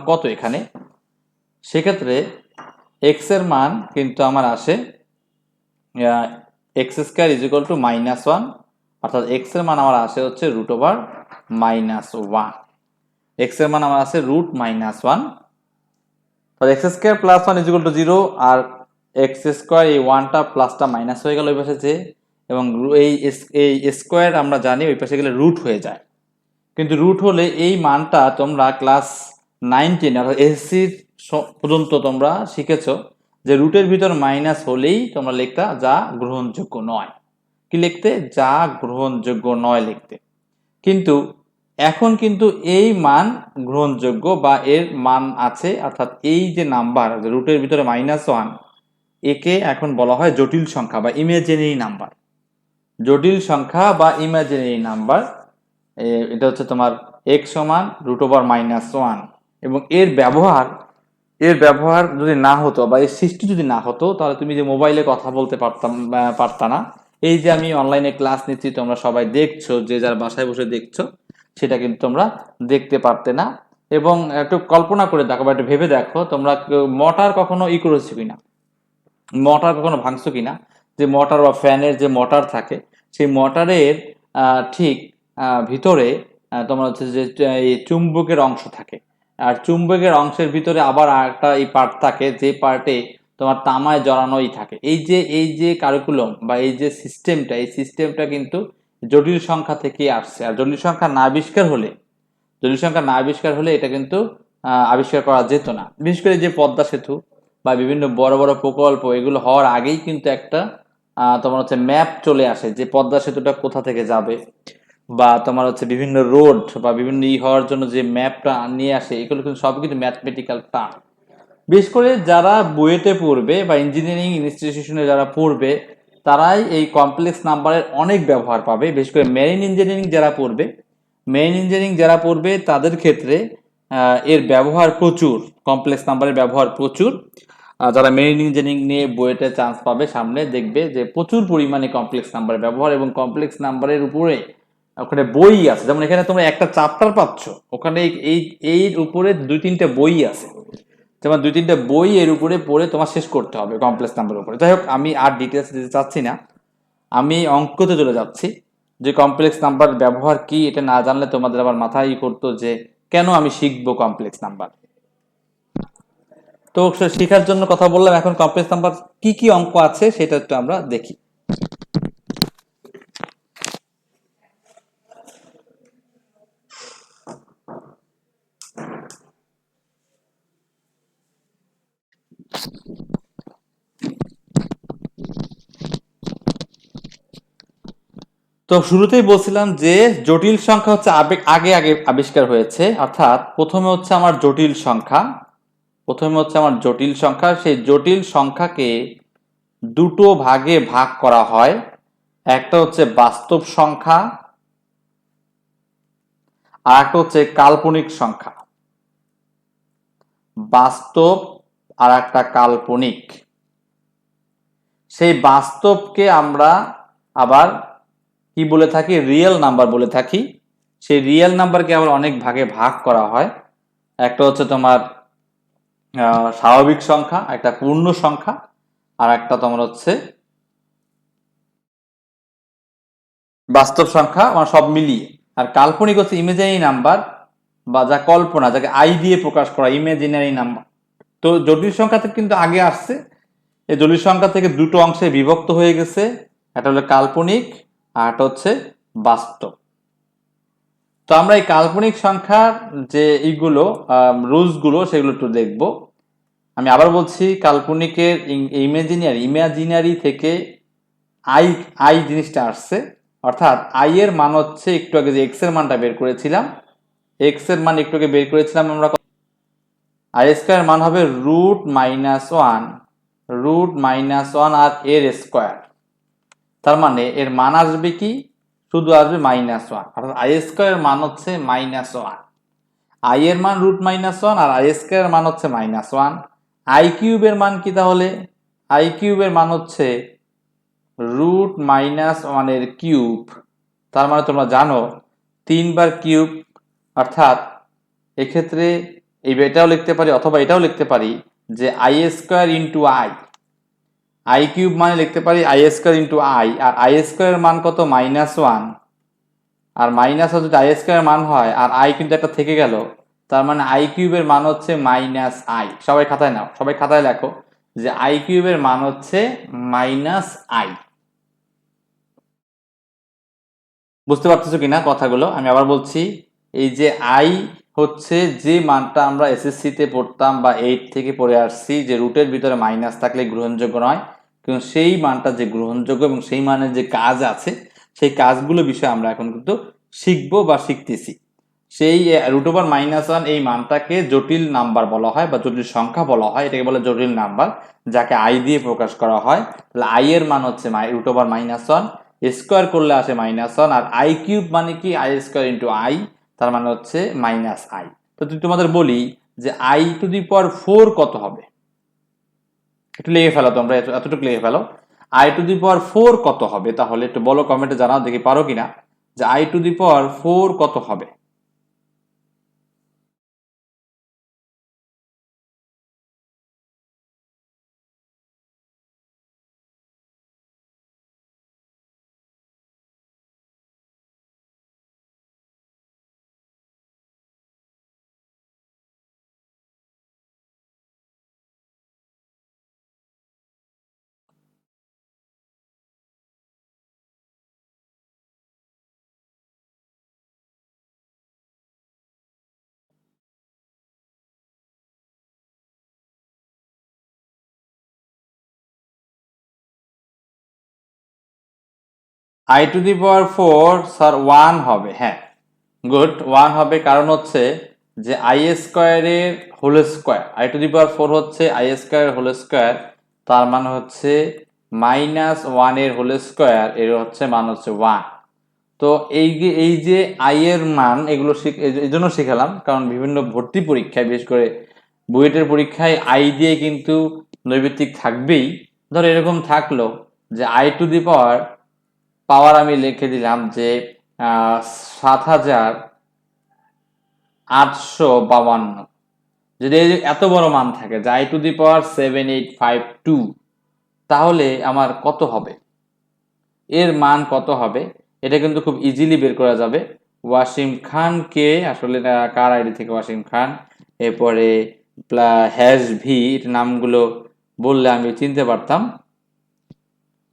কত এখানে, সেক্ষেত্রে এক্স এর মান কিন্তু আমার আসে x square is equal two -1, অর্থাৎ এক্স এর মান আমার আসে হচ্ছে √/-1। এক্স এর মান আমার আছে √-1, x square plus 1 is equal to 0, আর এক্স স্কোয়ার এই 1টা প্লাসটা মাইনাস হয়ে গেল ওই পাশে যে, এবং এই স্কোয়ার আমরা জানি ওই পাশে গেলে রুট হয়ে যায়। কিন্তু রুট হলে এই মানটা তোমরা ক্লাস 9-10 অর্থাৎ এসএসসি পর্যন্ত তোমরা শিখেছো যে রুটের ভিতর মাইনাস হলেই তোমরা লিখতা যা গ্রহণযোগ্য নয়। কি লিখতে? যা গ্রহণযোগ্য নয় লিখতে। কিন্তু এখন কিন্তু এই মান গ্রহণযোগ্য বা এর মান আছে, অর্থাৎ এই যে নাম্বার রুটের ভিতরে -1, একে এখন বলা হয় জটিল সংখ্যা বা ইমাজিনারি নাম্বার। জটিল সংখ্যা বা ইমাজিনারি নাম্বার, এটা হচ্ছে তোমার x সমান √/-1, এবং এর ব্যবহার যদি না হতো বা এর সৃষ্টি যদি না হতো তাহলে তুমি যে মোবাইলে কথা বলতে পারতা না। এই যে আমি অনলাইনে ক্লাস নিচ্ছি, তোমরা সবাই দেখছো, যে যার বাসায় বসে দেখছো, সেটা কিন্তু তোমরা দেখতে পারতে না। এবং একটু কল্পনা করে দেখো বা একটু ভেবে দেখো, তোমরা মোটর কখনো করেছো কিনা, মোটর কখনো ভাঙছো কিনা, যে মোটর বা ফ্যানের যে মোটর থাকে, সেই মোটরের ঠিক ভিতরে তোমার হচ্ছে যে এই চুম্বকের অংশ থাকে, আর চুম্বকের অংশের ভিতরে আবার একটা এই পার্ট থাকে যে পার্টে তোমার তামায় জড়ানোই থাকে। এই যে কারিকুলাম বা এই যে সিস্টেমটা, এই সিস্টেমটা কিন্তু জটিল সংখ্যা থেকে আসছে। আর জটিল সংখ্যা না আবিষ্কার হলে এটা কিন্তু আবিষ্কার করা যেত না। বিশেষ করে যে পদ্মা সেতু বা বিভিন্ন বড় বড় প্রকল্প, এগুলো হওয়ার আগেই কিন্তু একটা তোমার হচ্ছে ম্যাপ চলে আসে যে পদ্মা সেতুটা কোথা থেকে যাবে, বা তোমার হচ্ছে বিভিন্ন রোড বা বিভিন্ন হওয়ার জন্য যে ম্যাপটা নিয়ে আসে, এগুলো কিন্তু সব কিন্তু ম্যাথমেটিক্যাল টার্ম। বিশেষ করে যারা বুয়েটে পড়বে বা ইঞ্জিনিয়ারিং ইনস্টিটিউশনে যারা পড়বে, তারাই এই কমপ্লেক্স নাম্বারের অনেক ব্যবহার পাবে। বিশেষ করে মেরিন ইঞ্জিনিয়ারিং যারা পড়বে তাদের ক্ষেত্রে এর ব্যবহার প্রচুর, কমপ্লেক্স নাম্বারের ব্যবহার প্রচুর। যারা মেরিন ইঞ্জিনিয়ারিং নিয়ে বুয়েটে চান্স পাবে সামনে, দেখবে যে প্রচুর পরিমাণে কমপ্লেক্স নাম্বারের ব্যবহার, এবং কমপ্লেক্স নাম্বারের উপরে ওখানে বই আছে। যেমন এখানে তোমরা একটা চ্যাপ্টার পাচ্ছ, ওখানে এর উপরে 2-3টে বই আছে। যেমন 2-3টে বই এর উপরে পড়ে তোমার শেষ করতে হবে কমপ্লেক্স নাম্বারের উপরে। যাই হোক, আমি আর ডিটেলস দিতে চাচ্ছি না, আমি অঙ্কতে চলে যাচ্ছি। যে কমপ্লেক্স নাম্বার ব্যবহার কি, এটা না জানলে তোমাদের আবার মাথায় করতো যে কেন আমি শিখবো কমপ্লেক্স নাম্বার। তো শেখার জন্য কথা বললাম, এখন কমপ্লেক্স নাম্বার কি কি অঙ্ক আছে সেটা একটু আমরা দেখি। তো শুরুতেই বলছিলাম যে জটিল সংখ্যা হচ্ছে আগে আগে আবিষ্কার হয়েছে, অর্থাৎ প্রথমে হচ্ছে আমার জটিল সংখ্যা, সেই জটিল সংখ্যাকে দুটো ভাগে ভাগ করা হয়। একটা হচ্ছে বাস্তব সংখ্যা, আর একটা হচ্ছে কাল্পনিক সংখ্যা। বাস্তব আর একটা কাল্পনিক। সেই বাস্তবকে আমরা আবার কি বলে থাকি? রিয়েল নাম্বার বলে থাকি। সেই রিয়েল নাম্বারকে আবার অনেক ভাগে ভাগ করা হয়। একটা হচ্ছে তোমার স্বাভাবিক সংখ্যা, একটা পূর্ণ সংখ্যা, আর একটা তোমার হচ্ছে বাস্তব সংখ্যা, মানে সব মিলিয়ে। আর কাল্পনিক হচ্ছে ইমেজিনারি নাম্বার, বা যা কল্পনা, যাকে আই দিয়ে প্রকাশ করা, ইমেজিনারি নাম্বার। তো জটিল সংখ্যা থেকে কিন্তু আগে আসছে। এই জটিল সংখ্যা থেকে দুটো অংশে বিভক্ত হয়ে গেছে, একটা হলো কাল্পনিক আর একটা হচ্ছে বাস্তব। তো আমরা এই কাল্পনিক সংখ্যার যে এইগুলো রুলস গুলো, সেগুলো একটু দেখব। আমি আবার বলছি, কাল্পনিকের ইমাজিনারি থেকে আই জিনিসটা আসছে, অর্থাৎ আই এর মান হচ্ছে, একটু আগে যে এক্স এর মানটা বের করেছিলাম, এক্স এর মান একটু আগে বের করেছিলাম আমরা, আই স্কোয়ার মান হবে √-1 আর এর স্কোয়ার। তার মানে এর মান আসবে কি? শুধু আসবে -1, অর্থাৎ আই স্কোয়ার মান হচ্ছে -1। আই এর মান √-1 আর আই স্কোয়ার মান হচ্ছে -1। আই কিউবের মান কি তাহলে? আই কিউবের মান হচ্ছে √-1 এর কিউব। তার মানে তোমরা জানো 3 বার কিউব, অর্থাৎ এক্ষেত্রে এটাও লিখতে পারি অথবা এটাও লিখতে পারি যে i square into i cube মানে লিখতে পারি আই স্কোয়ার ইন্টু আর আই স্কোয়ারের মান কত -1, আর মাইনাস যদি আই স্কোয়ারের মান হয় আর আই কিন্তু একটা থেকে গেল, তার মানে আই কিউবের মান হচ্ছে -i। সবাই খাতায় নাও, সবাই খাতায় লেখো যে আই কিউবের মান হচ্ছে -i। বুঝতে পারতেছো কিনা কথাগুলো? আমি আবার বলছি, এই যে আই হচ্ছে যে মানটা আমরা এসএসসি তে পড়তাম বা 8 থেকে পড়ে আসছি যে রুটের ভিতরে মাইনাস থাকলে গ্রহণযোগ্য নয়, কিন্তু সেই মানটা যে গ্রহণযোগ্য এবং সেই মানের যে কাজ আছে সেই কাজগুলো বিষয়ে আমরা এখন কিন্তু শিখবো বা শিখতেছি। সেই √-1 এই মানটাকে জটিল নাম্বার বলা হয় বা জটিল সংখ্যা বলা হয়, এটাকে বলে জটিল নাম্বার, যাকে আই দিয়ে প্রকাশ করা হয়। তাহলে আই এর মান হচ্ছে √-1, স্কোয়ার করলে আসে -1, আর আই কিউব মানে কি আই স্কোয়ার ইন্টু আই, তার মানে হচ্ছে -i। তো তোমাদের বলি যে i⁴ কত হবে, একটু লিখে ফেলো তোমরা, এতটুকু লিখে ফেলো। i⁴ কত হবে তাহলে একটু বলো, কমেন্টে জানাও দেখি পারো কিনা যে i⁴ কত হবে। i⁴ স্যার 1 হবে, হ্যাঁ গুড, 1 হবে। কারণ হচ্ছে যে আই স্কোয়ারের হোল স্কোয়ার, i⁴ হচ্ছে আই স্কোয়ার হোল স্কোয়ার, তার মানে হচ্ছে -1 এর হোল স্কোয়ার, এর হচ্ছে মান হচ্ছে 1। তো এই যে আই এর মান এগুলো এই জন্য শিখালাম, কারণ বিভিন্ন ভর্তি পরীক্ষায় বিশেষ করে বুয়েটের পরীক্ষায় আই দিয়ে কিন্তু নৈর্ব্যক্তিক থাকবেই। ধর এরকম থাকলো যে পাওয়ার আমি লিখে দিলাম যে ৭,৮৫২। যদি এত বড় মান থাকে যে i⁻7,852, তাহলে আমার কত হবে, এর মান কত হবে, এটা কিন্তু খুব ইজিলি বের করা যাবে। ওয়াসিম খানকে, আসলে কার আইডি থেকে ওয়াসিম খান, এরপরে #v নামগুলো বললে আমি চিনতে পারতাম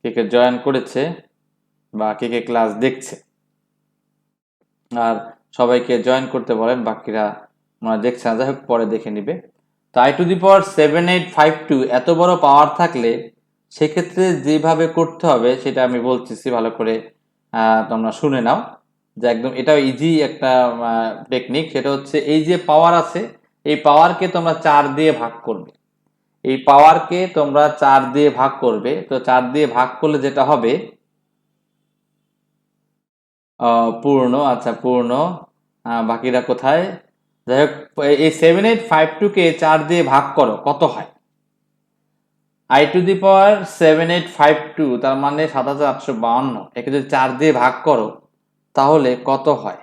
কে কে জয়েন করেছে বা কে কে ক্লাস দেখছে। আর সবাইকে জয়েন করতে বলেন, বাকিরা মানে দেখছে না, যাই হোক পরে দেখে নিবে। তো i⁻7,852 এত বড় পাওয়ার থাকলে সেক্ষেত্রে যেভাবে করতে হবে সেটা আমি বলতেছি, ভালো করে তোমরা শুনে নাও, যে একদম এটাও ইজি একটা টেকনিক। সেটা হচ্ছে এই যে পাওয়ার আছে, এই পাওয়ারকে তোমরা 4 দিয়ে ভাগ করবে। এই পাওয়ারকে তোমরা 4 দিয়ে ভাগ করবে, তো 4 দিয়ে ভাগ করলে যেটা হবে পূর্ণ, আচ্ছা পূর্ণ, বাকিরা কোথায়, যাই হোক এই 7,852 কে 4 দিয়ে ভাগ করো, কত হয়? i⁻7,852 তার মানে ৭,৮৫২, একে যদি 4 দিয়ে ভাগ করো তাহলে কত হয়?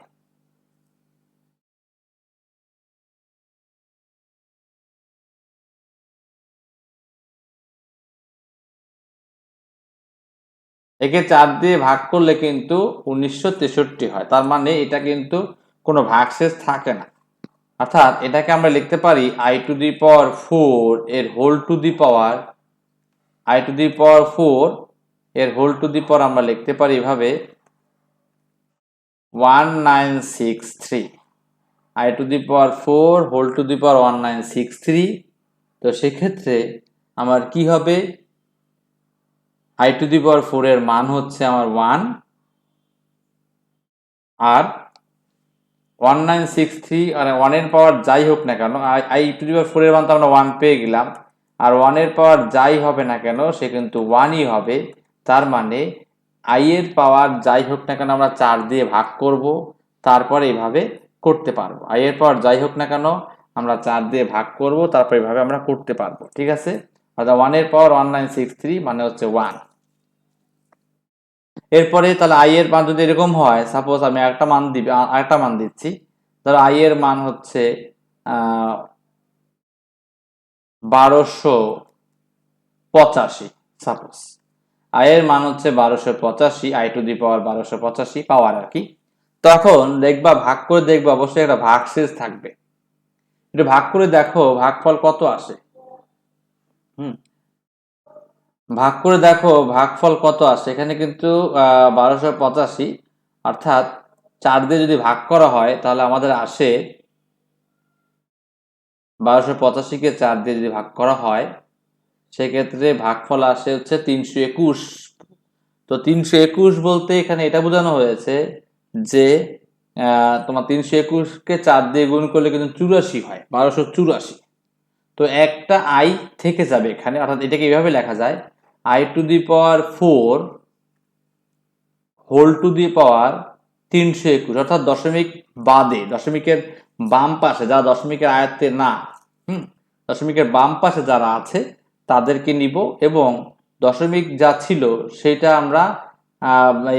একে 4 দিয়ে ভাগ করলে কিন্তু ১৯৬৩ হয়, তার মানে এটা কিন্তু কোনো ভাগশেষ থাকে না। অর্থাৎ এটাকে আমরা লিখতে পারি i⁴ এর whole to the power, i⁴ এর হোল টু দি পাওয়ার আমরা লিখতে পারি এভাবে 1963, i⁴ হোল টু দি পাওয়ার 1963। তো সেক্ষেত্রে আমার কি হবে, i⁴ এর মান হচ্ছে আমার 1, আর 1963 আর 1 এর পাওয়ার যাই হোক না কেন, i⁴ এর মান তো আমরা 1 পেয়ে গেলাম, আর 1 এর পাওয়ার যাই হবে না কেন সে কিন্তু 1ই হবে। তার মানে i এর পাওয়ার যাই হোক না কেন আমরা 4 দিয়ে ভাগ করব, তারপরে এইভাবে করতে পারবো। i এর পাওয়ার যাই হোক না কেন আমরা 4 দিয়ে ভাগ করব, তারপর এইভাবে আমরা করতে পারবো, ঠিক আছে? অর্থাৎ 1 এর পাওয়ার 1963 মানে হচ্ছে 1। এরপরে তাহলে i এর মান যদি এরকম হয়, সাপোজ আমি আরেকটা মান দিচ্ছি, ধরো i এর মান হচ্ছে 1285 সাপোজ আই এর মান হচ্ছে 1285, আই টু দি পাওয়ার 1285 পাওয়ার আর কি। তখন দেখবা ভাগ করে দেখবা অবশ্যই একটা ভাগশেষ থাকবে, একটু ভাগ করে দেখো ভাগফল কত আসে। হুম, ভাগ করে দেখো ভাগফল কত আসে। এখানে কিন্তু 1285 অর্থাৎ 4 দিয়ে যদি ভাগ করা হয় তাহলে আমাদের আসে 1285-কে 4 দিয়ে যদি ভাগ করা হয় সেক্ষেত্রে ভাগফল আসে হচ্ছে 321। তো 321 বলতে এখানে এটা বোঝানো হয়েছে যে তোমার 321-কে 4 দিয়ে গুণ করলে কিন্তু 84 হয়, 1284। তো একটা আই থেকে যাবে এখানে, অর্থাৎ এটাকে এইভাবে লেখা যায় i to the power 4 whole to the power 321, অর্থাৎ দশমিক বাদে দশমিকের বাম পাশে যারা দশমিকের আয়ত্তে না, দশমিকের বাম পাশে যারা আছে তাদেরকে নিব এবং দশমিক যা ছিল সেটা আমরা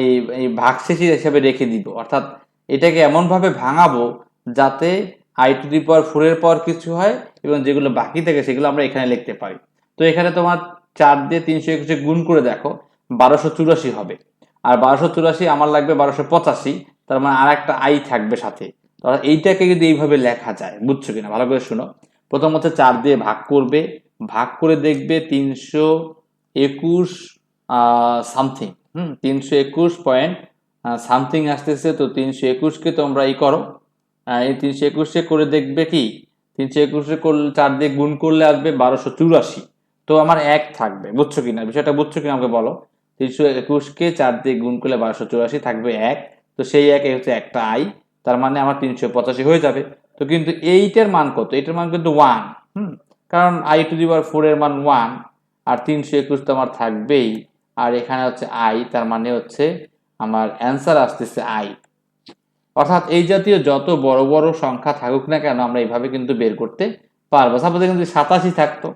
এই এই ভাগশেষী হিসেবে রেখে দিব। অর্থাৎ এটাকে এমনভাবে ভাঙাবো যাতে আই টু দি পাওয়ার 4 এর পর কিছু হয় এবং যেগুলো বাকি থাকে সেগুলো আমরা এখানে লিখতে পারি। তো এখানে তোমার 4 দিয়ে 321 গুণ করে দেখো 1284 হবে, আর 1284 আমার লাগবে 1285, তার মানে আর একটা আই থাকবে সাথে। এইটাকে যদি এইভাবে লেখা যায়, বুঝছো কিনা ভালো করে শুনো। প্রথম হচ্ছে 4 দিয়ে ভাগ করবে, ভাগ করে দেখবে 321 সামথিং, 321 পয়েন্ট সামথিং আসতেছে। তো 321-কে তোমরা ই করো, এই 321-কে করে দেখবে কি 321-এ করলে 4 দিয়ে গুণ করলে আসবে 1284। তো আমার এক থাকবে, বুঝছো কিনা বিষয়টা, বুঝছো কিনা আমাকে বলো। 321-কে 4 দিয়ে গুণ করলে 1284 থাকবে এক। তো সেই এক হচ্ছে একটা আই, তার মানে আমার 385 হয়ে যাবে। তো কিন্তু এইটার মান কত, এইটার মান কিন্তু 1। কারণ আই টু দি পাওয়ার 4 এর মান 1 আর 321 তো আমার থাকবেই, আর এখানে হচ্ছে আই, তার মানে হচ্ছে আমার অ্যান্সার আসতেছে আই। অর্থাৎ এই জাতীয় যত বড় বড় সংখ্যা থাকুক না কেন আমরা এইভাবে কিন্তু বের করতে পারবো। সাপোজ কিন্তু 87 থাকতো,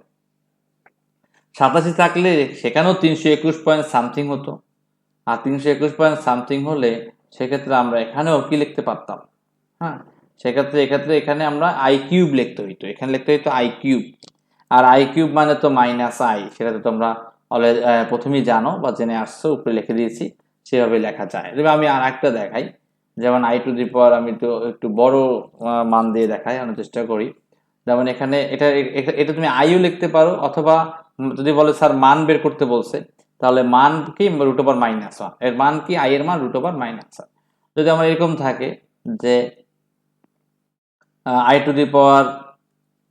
87 থাকলে সেখানেও 321 পয়েন্ট সামথিং হতো, আর 321 পয়েন্ট সামথিং হলে সেক্ষেত্রে আমরা এখানেও কি লিখতে পারতাম, হ্যাঁ সেক্ষেত্রে এখানে আমরা আই কিউব লিখতে হইতো, এখানে লিখতে হইতো আই কিউব। আর আই কিউব মানে তো মাইনাস আই, সেটা তো তোমরা অলরেডি প্রথমেই জানো বা জেনে আসছো, উপরে লিখে দিয়েছি, সেভাবে লেখা যায়। তবে আমি আর একটা দেখাই, যেমন আই টু দি পাওয়ার আমি তো একটু বড় মান দিয়ে দেখাই, আমি চেষ্টা করি। যেমন এখানে এটা এটা তুমি আইও লিখতে পারো, অথবা যদি বলে স্যার মান বের করতে বলছে তাহলে মান কি রুট ওভার মাইনাস ওয়ান, এর মান কি আই এর মান রুট ওভার মাইনাস ওয়ান। যদি আমার এরকম থাকে যে আই টু দি পাওয়ার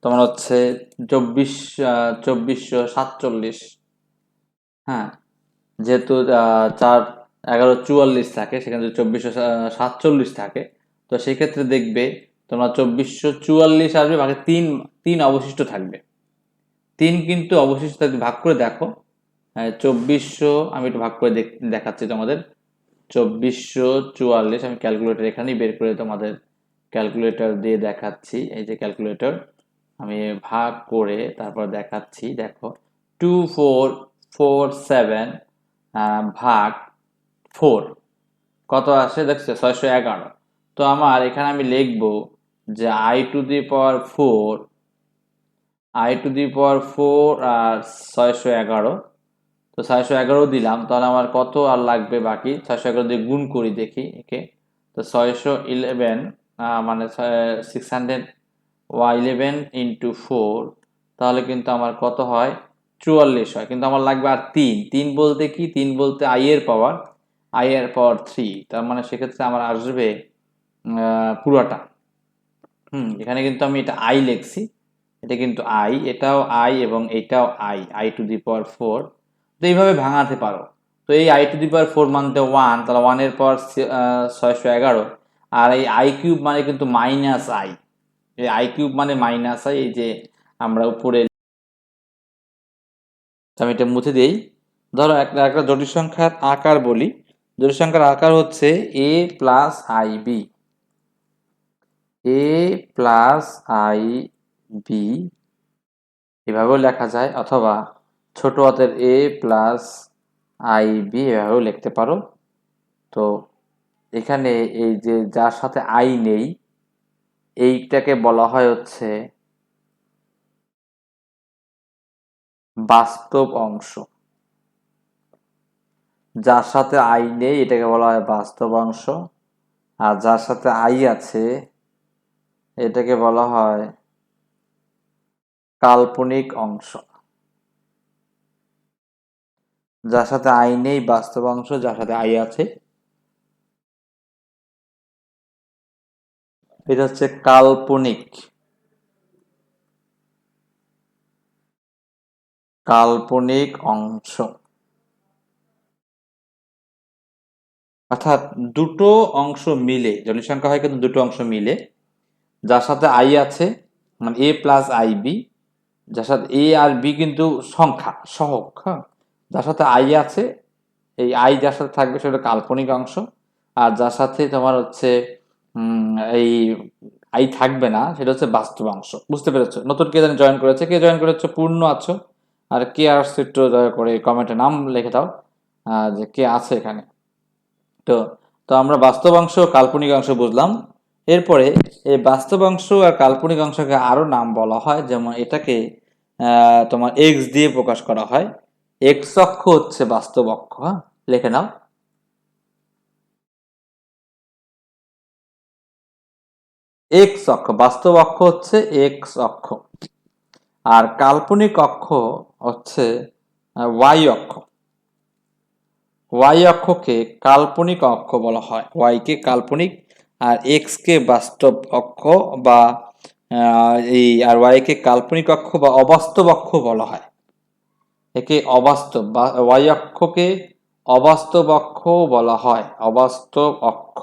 তোমার হচ্ছে 2447, হ্যাঁ যেহেতু 4 11 44 থাকে, সেখানে যদি 2447 থাকে, তো সেক্ষেত্রে দেখবে তোমরা 2444 আসবে, বাকি তিন তিন অবশিষ্ট থাকবে। তিন কিন্তু অবশিষ্ট থাকবে, ভাগ করে দেখো 2400, আমি একটু ভাগ করে দেখাচ্ছি তোমাদের। 2444 আমি ক্যালকুলেটর এখানেই বের করে তোমাদের ক্যালকুলেটর দিয়ে দেখাচ্ছি, এই যে ক্যালকুলেটর আমি ভাগ করে তারপর দেখাচ্ছি। দেখো 2447 ভাগ 4 কত আসে দেখছো, 611। তো আমার এখানে আমি লিখবো যে আই টু দি পাওয়ার 4 আর 611, তো 611 দিলাম, তাহলে আমার কত আর লাগবে বাকি, 611 দিয়ে গুণ করি দেখি একে। তো 611 মানে 611 ইন্টু 4, তাহলে কিন্তু আমার কত হয় 44 হয়। কিন্তু আমার লাগবে আর তিন বলতে কি, তিন বলতে আই এর পাওয়ার 3, তার মানে সেক্ষেত্রে আমার আসবে পুরোটা। এখানে কিন্তু আমি এটা আই লিখছি, এটা কিন্তু আই, এটাও আই এবং এটাও আই টু দি পাওয়ার 4। তো এইভাবে ভাঙাতে পারো। তো এই আই টু দি পাওয়ার 4 মানতে 1, তাহলে 1 এর পাওয়ার 611, আর এই আই কিউব মানে কিন্তু মাইনাস আই, এই আই কিউব মানে মাইনাস আই, এই যে আমরা উপরে, আমি এটা মুছে দিই। ধরো একটা একটা জটিল সংখ্যার আকার বলি, জটিল সংখ্যার আকার হচ্ছে a plus i b, a plus i b এভাবেও লেখা যায়, অথবা ছোট হাতের এ প্লাস আই বি এভাবেও লিখতে পারো। তো এখানে এই যে যার সাথে আই নেই এইটাকে বলা হয় হচ্ছে বাস্তব অংশ, যার সাথে আই নেই এটাকে বলা হয় বাস্তব অংশ, আর যার সাথে আই আছে এটাকে বলা হয় কাল্পনিক অংশ। যার সাথে আই নেই বাস্তব অংশ, যার সাথে আই আছে এটা হচ্ছে কাল্পনিক কাল্পনিক অংশ। অর্থাৎ দুটো অংশ মিলে, জটিল সংখ্যা হয় কিন্তু দুটো অংশ মিলে, যার সাথে আই আছে মানে এ প্লাস আই বি, যার সাথে এ আর বি কিন্তু সংখ্যা সহগ, হ্যাঁ, যার সাথে আই আছে এই আই যার সাথে থাকবে সেটা কাল্পনিক অংশ, আর যার সাথে তোমার হচ্ছে এই আই থাকবে না সেটা হচ্ছে বাস্তব অংশ। বুঝতে পেরেছো? নতুন কে জানি জয়েন করেছে, কে জয়েন করেছো? পূর্ণ আছো, আর কে আসছে একটু দয়া করে কমেন্টে নাম লিখে দাও যে কে আছে এখানে। তো তো আমরা বাস্তব অংশ কাল্পনিক অংশ বুঝলাম। এরপরে এই বাস্তব অংশ আর কাল্পনিক অংশকে আরো নাম বলা হয়, যেমন এটাকে তোমার এক্স দিয়ে প্রকাশ করা হয়। এক্স অক্ষ হচ্ছে বাস্তব অক্ষ, হ্যাঁ, লিখে নাও। এক্স অক্ষ, বাস্তব অক্ষ হচ্ছে এক্স অক্ষ, আর কাল্পনিক অক্ষ হচ্ছে ওয়াই অক্ষ। ওয়াই অক্ষকে কাল্পনিক অক্ষ বলা হয়, ওয়াই কে কাল্পনিক আর এক্স কে বাস্তব অক্ষ বা এই আর ওয়াই কে কাল্পনিক অক্ষ বা অবাস্তব অক্ষ বলা হয়। একে অবাস্তব বা ওয়াই অক্ষকে অবাস্তব অক্ষ বলা হয়, অবাস্তব অক্ষ,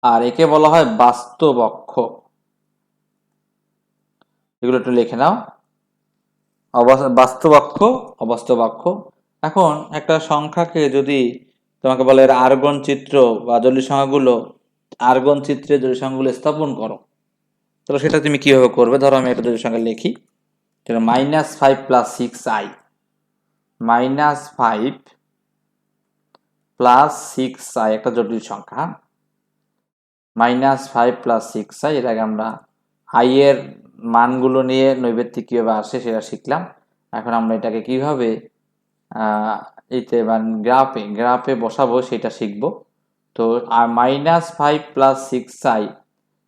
আর একে বলা হয় বাস্তব অক্ষ। এগুলো একটু লিখে নাও, বাস্তব অক্ষ, অবাস্তব অক্ষ। এখন একটা সংখ্যাকে যদি তোমাকে বলে এর আর্গন চিত্র বা জটিল সংখ্যাগুলো আর্গন চিত্রে জটিল সংখ্যাগুলো স্থাপন করো, তাহলে সেটা তুমি কিভাবে করবে? ধরো আমি একটা জটিল সংখ্যা লিখি, -5 + 6i, -5 + 6i একটা জটিল সংখ্যা, -5 + 6i। এর আগে আমরা আই এর মানগুলো নিয়ে নৈবেদ্যিক কিভাবে আসে সেটা শিখলাম। এখন আমরা এটাকে কিভাবে এইতে মানে গ্রাফে বসাবো সেটা শিখবো। তো আর -5 + 6i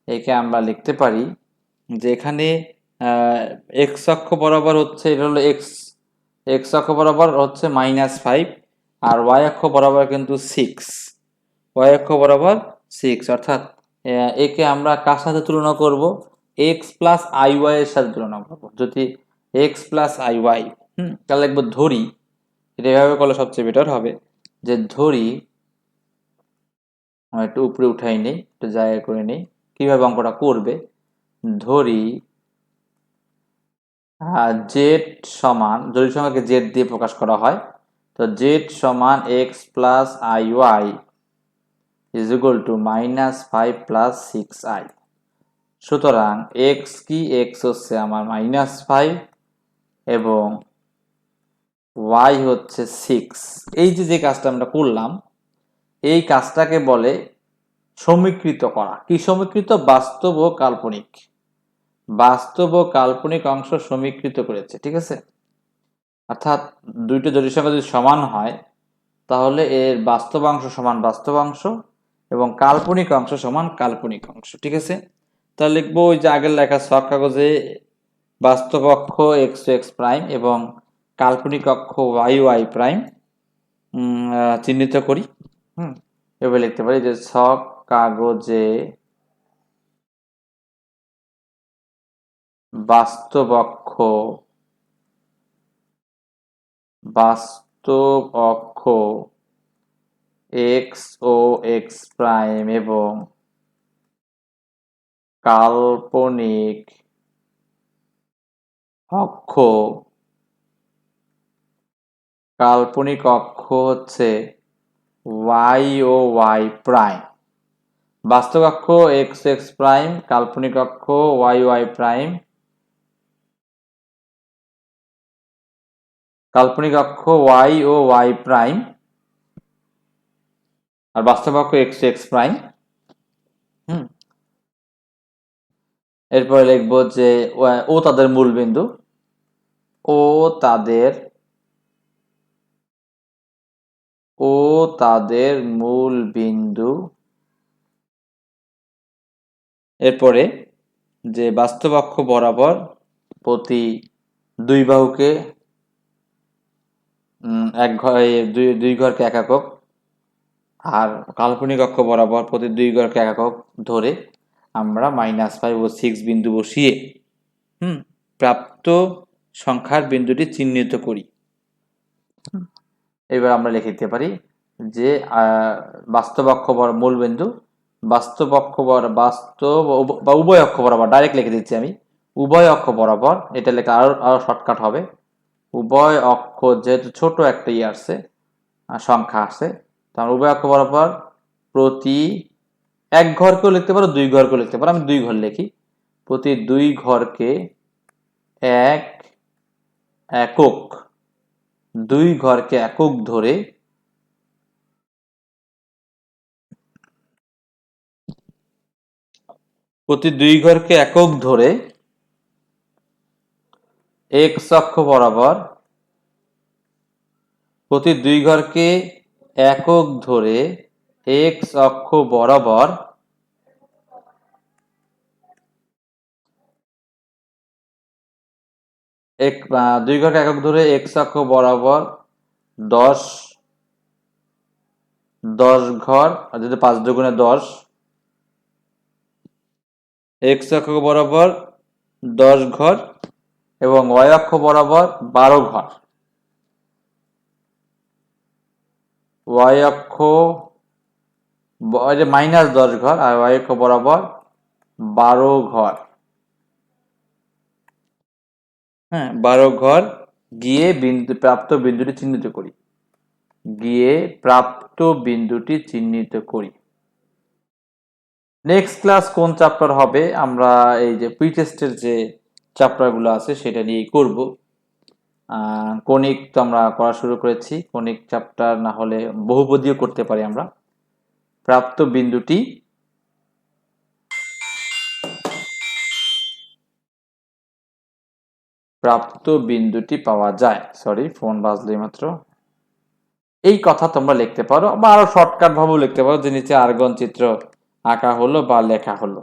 একে আমরা লিখতে পারি যে এখানে এক্স অক্ষ বরাবর হচ্ছে, এটা হলো এক্স, এক্স অক্ষ বরাবর হচ্ছে -5 আর ওয়াই অক্ষ বরাবর কিন্তু 6, ওয়াই অক্ষ বরাবর 6, অর্থাৎ একে আমরা কার সাথে তুলনা করব? এক্স প্লাস আই ওয়াই এর সাথে তুলনা করব। যদি এক্স প্লাস আই ওয়াই, তাহলে লিখবো ধরি, এটা এভাবে করলে সবচেয়ে বেটার হবে, যে ধরি, একটু উপরে উঠাই নেই, একটু জায়গা করে নেই, কিভাবে অঙ্কটা করবে। ধরি জেড সমান, জটিল সংখ্যাকে জেড দিয়ে প্রকাশ করা হয়, তো জেড সমান x plus i y is equal to -5 + 6i। সুতরাং এক্স কি? এক্স হচ্ছে আমার -5 এবং ওয়াই হচ্ছে 6। এই যে কাজটা আমরা করলাম, এই কাজটাকে বলে সমীকৃত করা। কি সমীকৃত? বাস্তব ও কাল্পনিক, বাস্তব ও কাল্পনিক অংশ সমীকৃত করেছে, ঠিক আছে? অর্থাৎ দুইটা জটিল সংখ্যা যদি সমান হয় তাহলে এর বাস্তব অংশ সমান বাস্তব অংশ এবং কাল্পনিক অংশ সমান কাল্পনিক অংশ, ঠিক আছে? তাহলে লিখবো ওই যে আগের লেখা ছক কাগজে বাস্তব অক্ষ এক্স এক্স প্রাইম এবং কাল্পনিক অক্ষ ওয়াই ওয়াই প্রাইম চিহ্নিত করি। এভাবে লিখতে পারি যে ছক কাগজে বাস্তব অক্ষ, বাস্তব অক্ষ এক্স ও এক্স প্রাইম এবং কাল্পনিক অক্ষ, কাল্পনিক অক্ষ হচ্ছে ওয়াই ও ওয়াই প্রাইম। বাস্তব অক্ষ এক্স এক্স প্রাইম, কাল্পনিক অক্ষ ওয়াই ওয়াই প্রাইম, কাল্পনিক অক্ষ ওয়াই ও ওয়াই প্রাইম আর বাস্তব অক্ষ এক্স এক্স প্রাইম। এরপরে লিখবো যে ও তাদের মূল বিন্দু, ও তাদের মূল বিন্দু। এরপরে যে বাস্তব অক্ষ বরাবর প্রতি দুই বাহুকে দুই ঘরকে এক একক, আর কাল্পনিক অক্ষ বরাবর প্রতি দুই ঘরকে এক একক ধরে আমরা -5 ও 6 বিন্দু বসিয়ে প্রাপ্ত সংখ্যার বিন্দুটি চিহ্নিত করি। এবার আমরা লিখে দিতে পারি যে বাস্তব অক্ষ মূল বিন্দু, বাস্তব অক্ষ বাস্তব বা উভয় অক্ষ বরাবর, ডাইরেক্ট লিখে দিচ্ছি আমি, উভয় অক্ষ বরাবর, এটা লেখা আরো শর্টকাট হবে। উভয় অক্ষ, যেহেতু ছোট একটা আসছে সংখ্যা আসছে, তার উভয় অক্ষ বরাবর প্রতি এক ঘরকেও লিখতে পারো, দুই ঘরকেও লিখতে পারো, আমি দুই ঘর লিখি। প্রতি দুই ঘরকে এক একক, দুই ঘরকে একক ধরে প্রতি দুই ঘরকে একক ধরে এক্স অক্ষ বরাবর, প্রতি দুই ঘরকে একক ধরে এক্স অক্ষ বরাবর দুই ঘরকে একক ধরে এক্স অক্ষ বরাবর 10 ঘর, আর যদি 5 দুগুণে 10, এক্স অক্ষ বরাবর 10 ঘর এবং ওয়াই অক্ষ বরাবর 12 ঘর। ওয়াই অক্ষ -10 ঘর আর ওয়াই অক্ষ বরাবর 12 ঘর। হ্যাঁ, 12 ঘর গিয়ে প্রাপ্ত বিন্দুটি চিহ্নিত করি। নেক্সট ক্লাস কোন চ্যাপ্টার হবে, আমরা এই যে প্রি টেস্টের যে চ্যাপ্টারগুলো আছে সেটা নিয়েই করব। কণিক তো আমরা করা শুরু করেছি, কণিক চ্যাপ্টার না হলে বহুপদীও করতে পারি আমরা। প্রাপ্ত বিন্দুটি পাওয়া যায়। সরি, ফোন বাজলো মাত্র। এই কথা তোমরা লিখতে পারো বা আরো শর্টকাট ভাবেও লিখতে পারো যে নিচে আর্গন চিত্র আঁকা হলো বা লেখা হলো।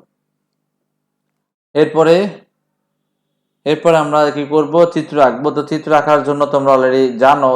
এরপরে আমরা কি করব, চিত্র আঁকবো। তো চিত্র আঁকার জন্য তোমরা অলরেডি জানো